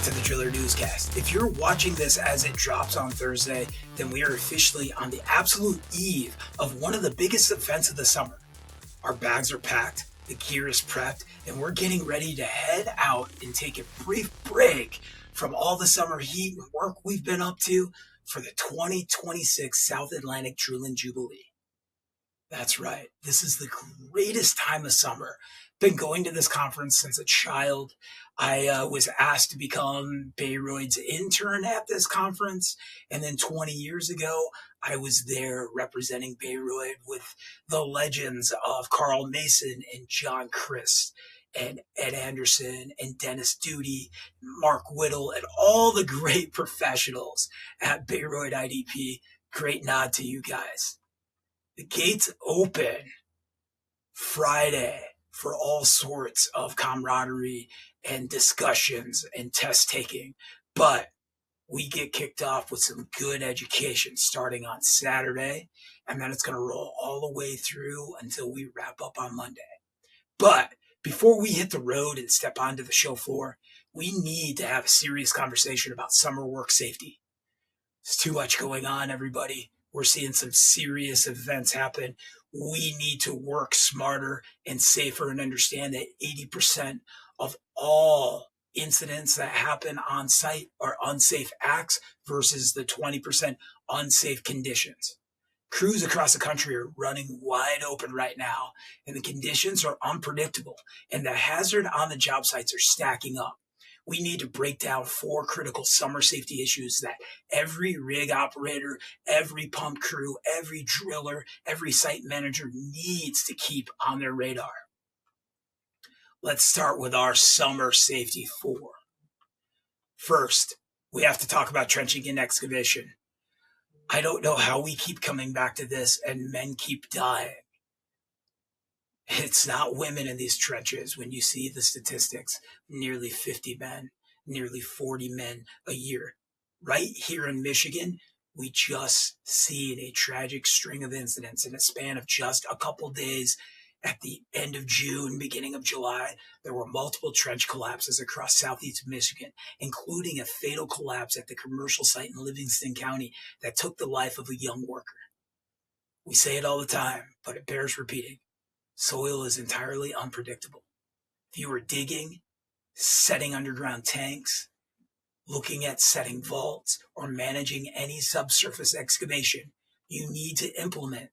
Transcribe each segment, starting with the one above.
to the Driller Newscast. If you're watching this as it drops on Thursday, then we are officially on the absolute eve of one of the biggest events of the summer. Our bags are packed, the gear is prepped, and we're getting ready to head out and take a brief break from all the summer heat and work we've been up to for the 2026 South Atlantic Jubilee. That's right. This is the greatest time of summer. Been going to this conference since a child. I was asked to become Bayreuth's intern at this conference. And then 20 years ago, I was there representing Bayreuth with the legends of Carl Mason and John Christ and Ed Anderson and Dennis Duty, Mark Whittle, and all the great professionals at Bayreuth IDP. Great nod to you guys. The gates open Friday for all sorts of camaraderie and discussions and test taking. But we get kicked off with some good education starting on Saturday, and then it's going to roll all the way through until we wrap up on Monday. But before we hit the road and step onto the show floor, we need to have a serious conversation about summer work safety. There's too much going on, everybody. We're seeing some serious events happen. We need to work smarter and safer and understand that 80% of all incidents that happen on site are unsafe acts versus the 20% unsafe conditions. Crews across the country are running wide open right now, and the conditions are unpredictable, and the hazard on the job sites are stacking up. We need to break down 4 critical summer safety issues that every rig operator, every pump crew, every driller, every site manager needs to keep on their radar. Let's start with our summer safety 4. First, we have to talk about trenching and excavation. I don't know how we keep coming back to this and men keep dying. It's not women in these trenches when you see the statistics. Nearly 50 men, nearly 40 men a year. Right here in Michigan, we just seen a tragic string of incidents in a span of just a couple days. At the end of June, beginning of July, there were multiple trench collapses across southeast Michigan, including a fatal collapse at the commercial site in Livingston County that took the life of a young worker. We say it all the time, but it bears repeating. Soil is entirely unpredictable. If you are digging, setting underground tanks, looking at setting vaults, or managing any subsurface excavation, you need to implement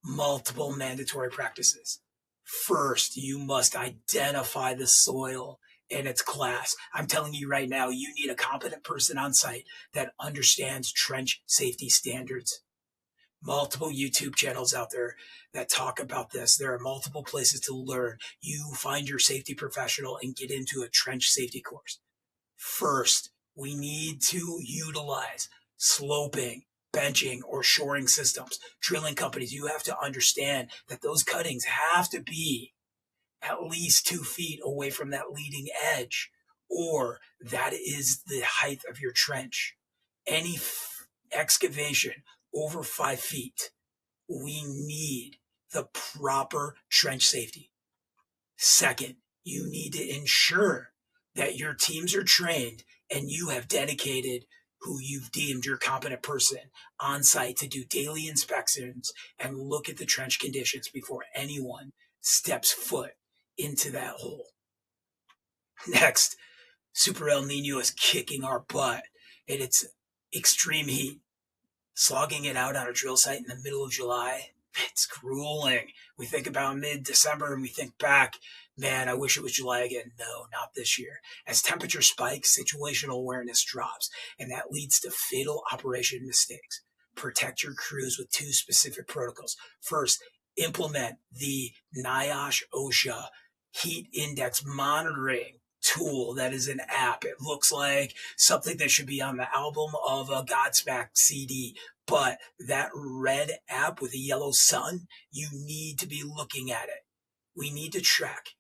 multiple mandatory practices. First, you must identify the soil and its class. I'm telling you right now, you need a competent person on site that understands trench safety standards. Multiple YouTube channels out there that talk about this. There are multiple places to learn. You find your safety professional and get into a trench safety course. First, we need to utilize sloping, benching, or shoring systems. Drilling companies, you have to understand that those cuttings have to be at least 2 feet away from that leading edge, or that is the height of your trench. Any excavation over 5 feet, we need the proper trench safety. Second, you need to ensure that your teams are trained and you have dedicated who you've deemed your competent person on site to do daily inspections and look at the trench conditions before anyone steps foot into that hole. Next, Super El Nino is kicking our butt, and it's extreme heat. Slogging it out on a drill site in the middle of July, it's grueling. We think about mid-December and we think back, man, I wish it was July again. No, not this year. As temperature spikes, situational awareness drops, and that leads to fatal operation mistakes. Protect your crews with 2 specific protocols. First, implement the NIOSH OSHA heat index monitoring tool that is an app. It looks like something that should be on the album of a Godsmack CD, but that red app with a yellow sun, you need to be looking at it. We need to track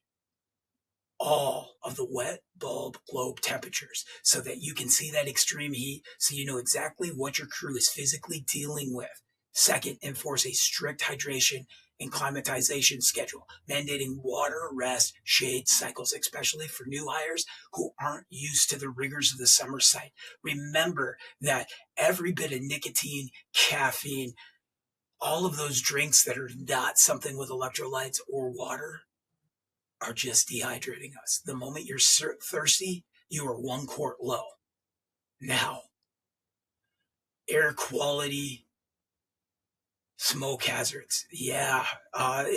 all of the wet bulb globe temperatures so that you can see that extreme heat, so you know exactly what your crew is physically dealing with. Second, enforce a strict hydration and climatization schedule, mandating water, rest, shade cycles, especially for new hires who aren't used to the rigors of the summer site. Remember that every bit of nicotine, caffeine, all of those drinks that are not something with electrolytes or water are just dehydrating us. The moment you're thirsty, you are 1 quart low. Now, air quality, smoke hazards. Yeah,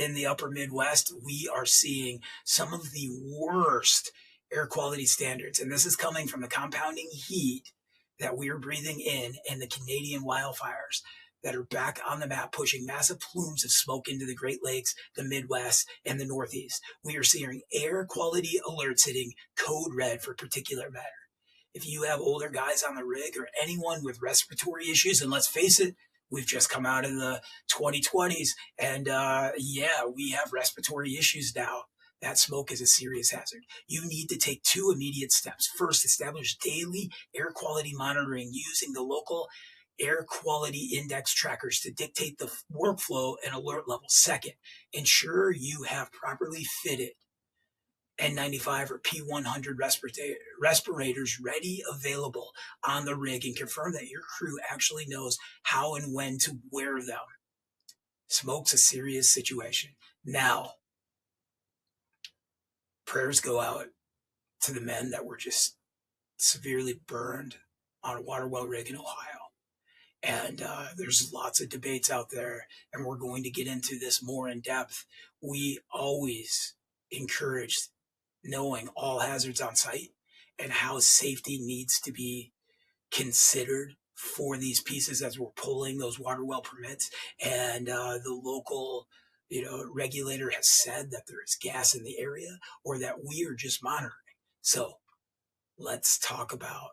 in the upper Midwest, we are seeing some of the worst air quality standards. And this is coming from the compounding heat that we are breathing in and the Canadian wildfires that are back on the map, pushing massive plumes of smoke into the Great Lakes, the Midwest, and the Northeast. We are seeing air quality alerts hitting code red for particulate matter. If you have older guys on the rig or anyone with respiratory issues, and let's face it, we've just come out of the 2020s, and we have respiratory issues now. That smoke is a serious hazard. You need to take 2 immediate steps. First, establish daily air quality monitoring using the local air quality index trackers to dictate the workflow and alert level. Second, ensure you have properly fitted N95 or P100 respirators ready, available on the rig, and confirm that your crew actually knows how and when to wear them. Smoke's a serious situation. Now, prayers go out to the men that were just severely burned on a water well rig in Ohio. And there's lots of debates out there, and we're going to get into this more in depth. We always encourage knowing all hazards on site and how safety needs to be considered for these pieces as we're pulling those water well permits. And the local regulator has said that there is gas in the area or that we are just monitoring. So let's talk about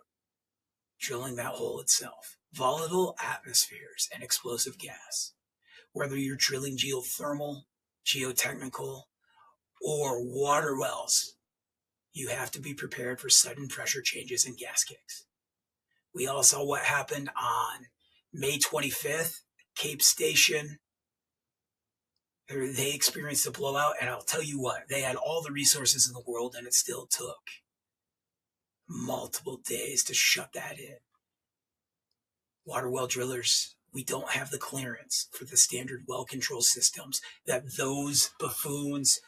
drilling that hole itself. Volatile atmospheres and explosive gas. Whether you're drilling geothermal, geotechnical, or water wells, you have to be prepared for sudden pressure changes and gas kicks. We all saw what happened on May 25th, Cape Station. They experienced a blowout, and I'll tell you what, they had all the resources in the world, and it still took multiple days to shut that in. Water well drillers, we don't have the clearance for the standard well control systems that those buffoons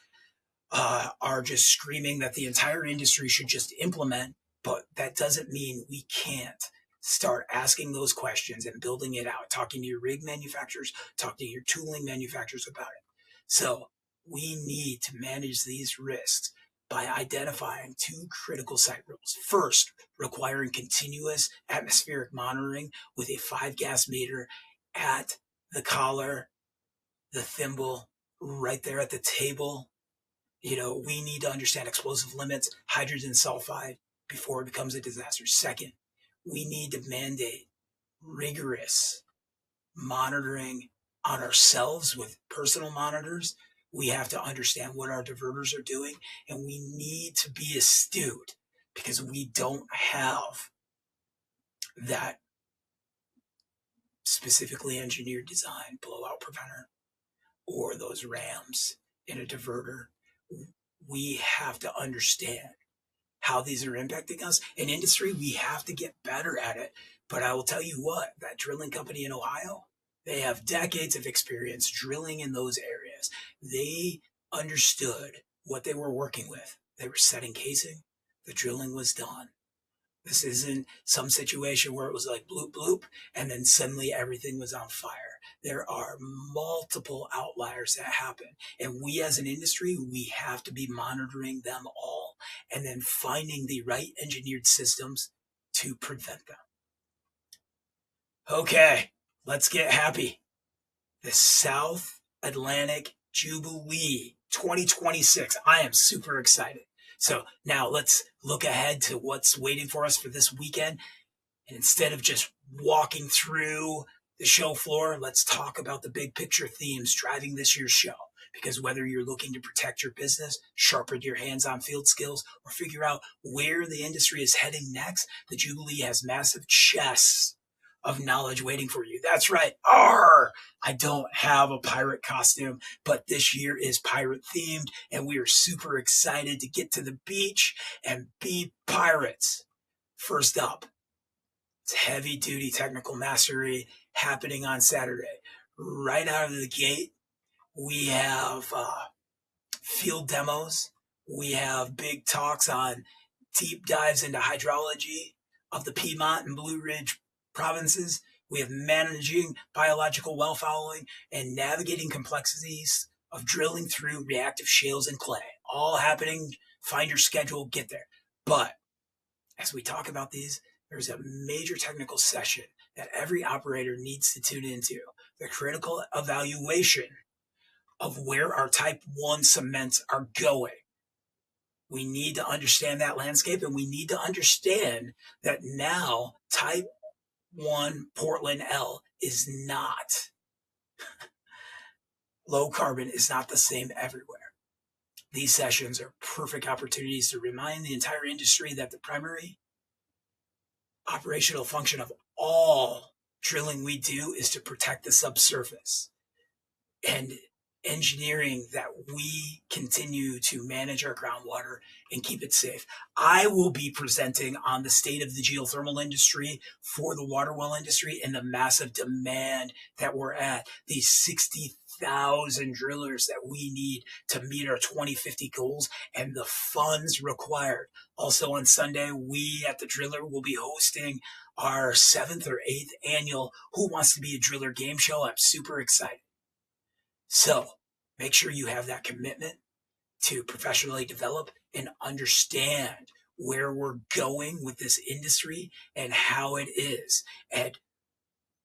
are just screaming that the entire industry should just implement. But that doesn't mean we can't start asking those questions and building it out, talking to your rig manufacturers, talking to your tooling manufacturers about it. So we need to manage these risks by identifying 2 critical site rules. First, requiring continuous atmospheric monitoring with a 5-gas meter at the collar, the thimble, right there at the table. We need to understand explosive limits, hydrogen sulfide, before it becomes a disaster. Second, we need to mandate rigorous monitoring on ourselves with personal monitors. We have to understand what our diverters are doing, and we need to be astute because we don't have that specifically engineered design blowout preventer or those rams in a diverter. We have to understand how these are impacting us. In industry, we have to get better at it. But I will tell you what, that drilling company in Ohio, they have decades of experience drilling in those areas. They understood what they were working with. They were setting casing. The drilling was done. This isn't some situation where it was like bloop, bloop, and then suddenly everything was on fire. There are multiple outliers that happen. And we as an industry, we have to be monitoring them all and then finding the right engineered systems to prevent them. Okay, let's get happy. The South Atlantic Jubilee 2026. I am super excited. So now let's look ahead to what's waiting for us for this weekend. And instead of just walking through the show floor, let's talk about the big picture themes driving this year's show. Because whether you're looking to protect your business, sharpen your hands-on field skills, or figure out where the industry is heading next, the Jubilee has massive chests of knowledge waiting for you. That's right. Arr! I don't have a pirate costume, but this year is pirate themed, and we are super excited to get to the beach and be pirates. First up, it's heavy duty technical mastery happening on Saturday. Right out of the gate, we have field demos. We have big talks on deep dives into hydrology of the Piedmont and Blue Ridge provinces. We have managing biological well fouling and navigating complexities of drilling through reactive shales and clay. All happening. Find your schedule, get there. But as we talk about these, there's a major technical session that every operator needs to tune into. The critical evaluation of where our type 1 cements are going. We need to understand that landscape, and we need to understand that now type 1 Portland L is not, low carbon is not the same everywhere. These sessions are perfect opportunities to remind the entire industry that the primary operational function of all drilling we do is to protect the subsurface, and engineering that we continue to manage our groundwater and keep it safe. I will be presenting on the state of the geothermal industry for the water well industry and the massive demand that we're at. These 60,000 drillers that we need to meet our 2050 goals and the funds required. Also on Sunday, we at the Driller will be hosting our 7th or 8th annual Who Wants to Be a Driller game show. I'm super excited. So make sure you have that commitment to professionally develop and understand where we're going with this industry and how it is. And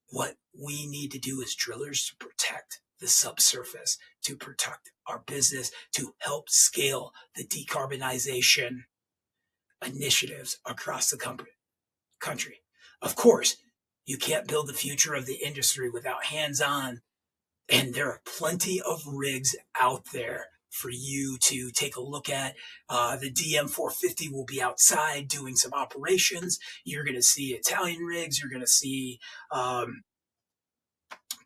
what we need to do as drillers to protect the subsurface, to protect our business, to help scale the decarbonization initiatives across the country. Of course, you can't build the future of the industry without hands-on. And there are plenty of rigs out there for you to take a look at. The DM450 will be outside doing some operations. You're going to see Italian rigs. You're going to see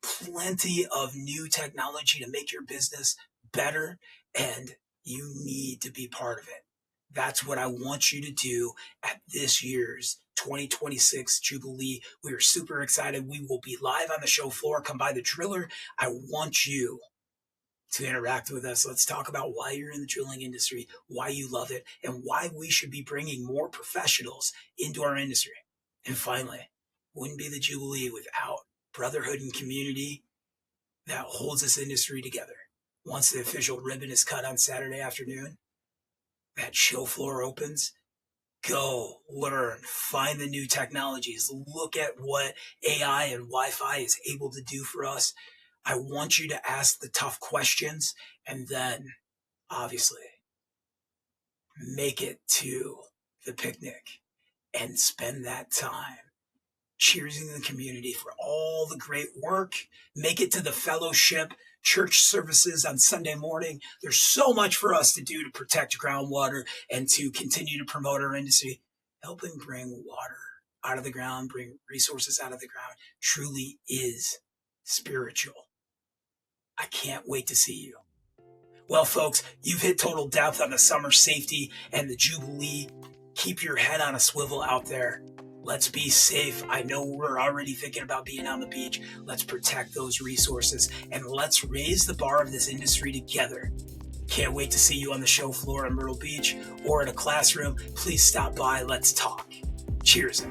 plenty of new technology to make your business better, and you need to be part of it. That's what I want you to do at this year's 2026 Jubilee. We are super excited. We will be live on the show floor. Come by the Driller. I want you to interact with us. Let's talk about why you're in the drilling industry, why you love it, and why we should be bringing more professionals into our industry. And finally, wouldn't be the Jubilee without brotherhood and community that holds this industry together. Once the official ribbon is cut on Saturday afternoon, that show floor opens. Go, learn, find the new technologies, look at what AI and Wi-Fi is able to do for us. I want you to ask the tough questions and then, obviously, make it to the picnic and spend that time cheersing the community for all the great work. Make it to the fellowship church services on Sunday morning. There's so much for us to do to protect groundwater and to continue to promote our industry. Helping bring water out of the ground, bring resources out of the ground truly is spiritual. I can't wait to see you. Well, folks, you've hit total depth on the summer safety and the Jubilee. Keep your head on a swivel out there. Let's be safe. I know we're already thinking about being on the beach. Let's protect those resources and let's raise the bar of this industry together. Can't wait to see you on the show floor in Myrtle Beach or in a classroom. Please stop by. Let's talk. Cheers.